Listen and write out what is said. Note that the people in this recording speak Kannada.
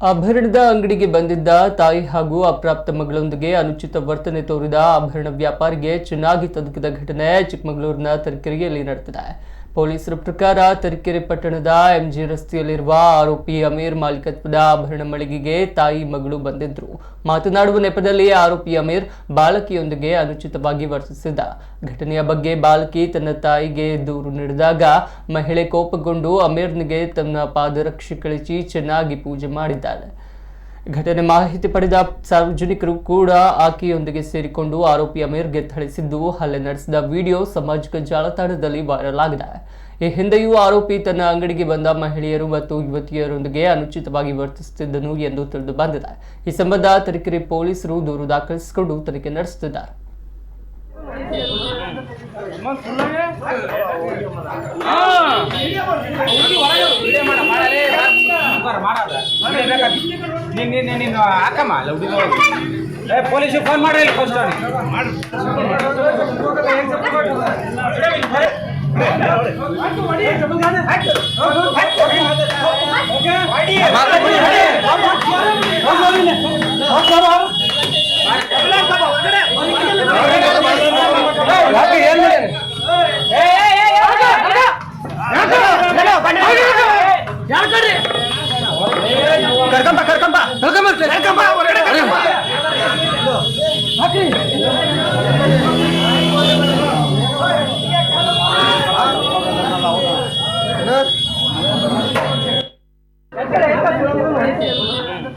ಆಭರಣದ ಅಂಗಡಿಗೆ ಬಂದಿದ್ದ ತಾಯಿ ಹಾಗೂ ಅಪ್ರಾಪ್ತ ಮಗಳೊಂದಿಗೆ ಅನುಚಿತ ವರ್ತನೆ ತೋರಿದ ಆಭರಣ ವ್ಯಾಪಾರಿಗೆ ಚೆನ್ನಾಗಿ ತದುಕಿದ ಘಟನೆ ಚಿಕ್ಕಮಗಳೂರಿನ ತರೀಕೆರೆಯಲ್ಲಿ ನಡೆದಿದೆ. ಪೊಲೀಸರ ಪ್ರಕಾರ ತರೀಕೆರೆ ಪಟ್ಟಣದ ಎಂಜಿ ರಸ್ತೆಯಲ್ಲಿರುವ ಆರೋಪಿ ಅಮೀರ್ ಮಾಲೀಕತ್ವದ ಆಭರಣ ಮಳಿಗೆಗೆ ತಾಯಿ ಮಗಳು ಬಂದಿದ್ರು. ಮಾತನಾಡುವ ನೆಪದಲ್ಲಿ ಆರೋಪಿ ಅಮೀರ್ ಬಾಲಕಿಯೊಂದಿಗೆ ಅನುಚಿತವಾಗಿ ವರ್ತಿಸಿದ್ದ ಘಟನೆಯ ಬಗ್ಗೆ ಬಾಲಕಿ ತನ್ನ ತಾಯಿಗೆ ದೂರು ನೀಡಿದಾಗ ಮಹಿಳೆ ಕೋಪಗೊಂಡು ಅಮೀರ್ನಿಗೆ ತನ್ನ ಪಾದರಕ್ಷೆ ಕಳಿಸಿ ಚೆನ್ನಾಗಿ ಪೂಜೆ ಮಾಡಿದ್ದಾಳೆ. ಘಟನೆ ಮಾಹಿತಿ ಪಡೆದ ಸಾರ್ವಜನಿಕರು ಕೂಡ ಆಕೆಯೊಂದಿಗೆ ಸೇರಿಕೊಂಡು ಆರೋಪಿ ಅಮೀರ್ಗೆ ಥಳಿಸಿದ್ದು ಹಲ್ಲೆ ನಡೆಸಿದ ವಿಡಿಯೋ ಸಾಮಾಜಿಕ ಜಾಲತಾಣದಲ್ಲಿ ವೈರಲ್ ಆಗಿದೆ. ಈ ಹಿಂದೆಯೂ ಆರೋಪಿ ತನ್ನ ಅಂಗಡಿಗೆ ಬಂದ ಮಹಿಳೆಯರು ಮತ್ತು ಯುವತಿಯರೊಂದಿಗೆ ಅನುಚಿತವಾಗಿ ವರ್ತಿಸುತ್ತಿದ್ದನು ಎಂದು ತಿಳಿದು ಬಂದಿದೆ. ಈ ಸಂಬಂಧ ತರೀಕೆರೆ ಪೊಲೀಸರು ದೂರು ದಾಖಲಿಸಿಕೊಂಡು ತನಿಖೆ ನಡೆಸುತ್ತಿದ್ದಾರೆ. ಪೊಲೀಸ್ ಫೋನ್ ಮಾಡ್ರಿ ಫಸ್ಟ್ ಕರ್ಕಂಬ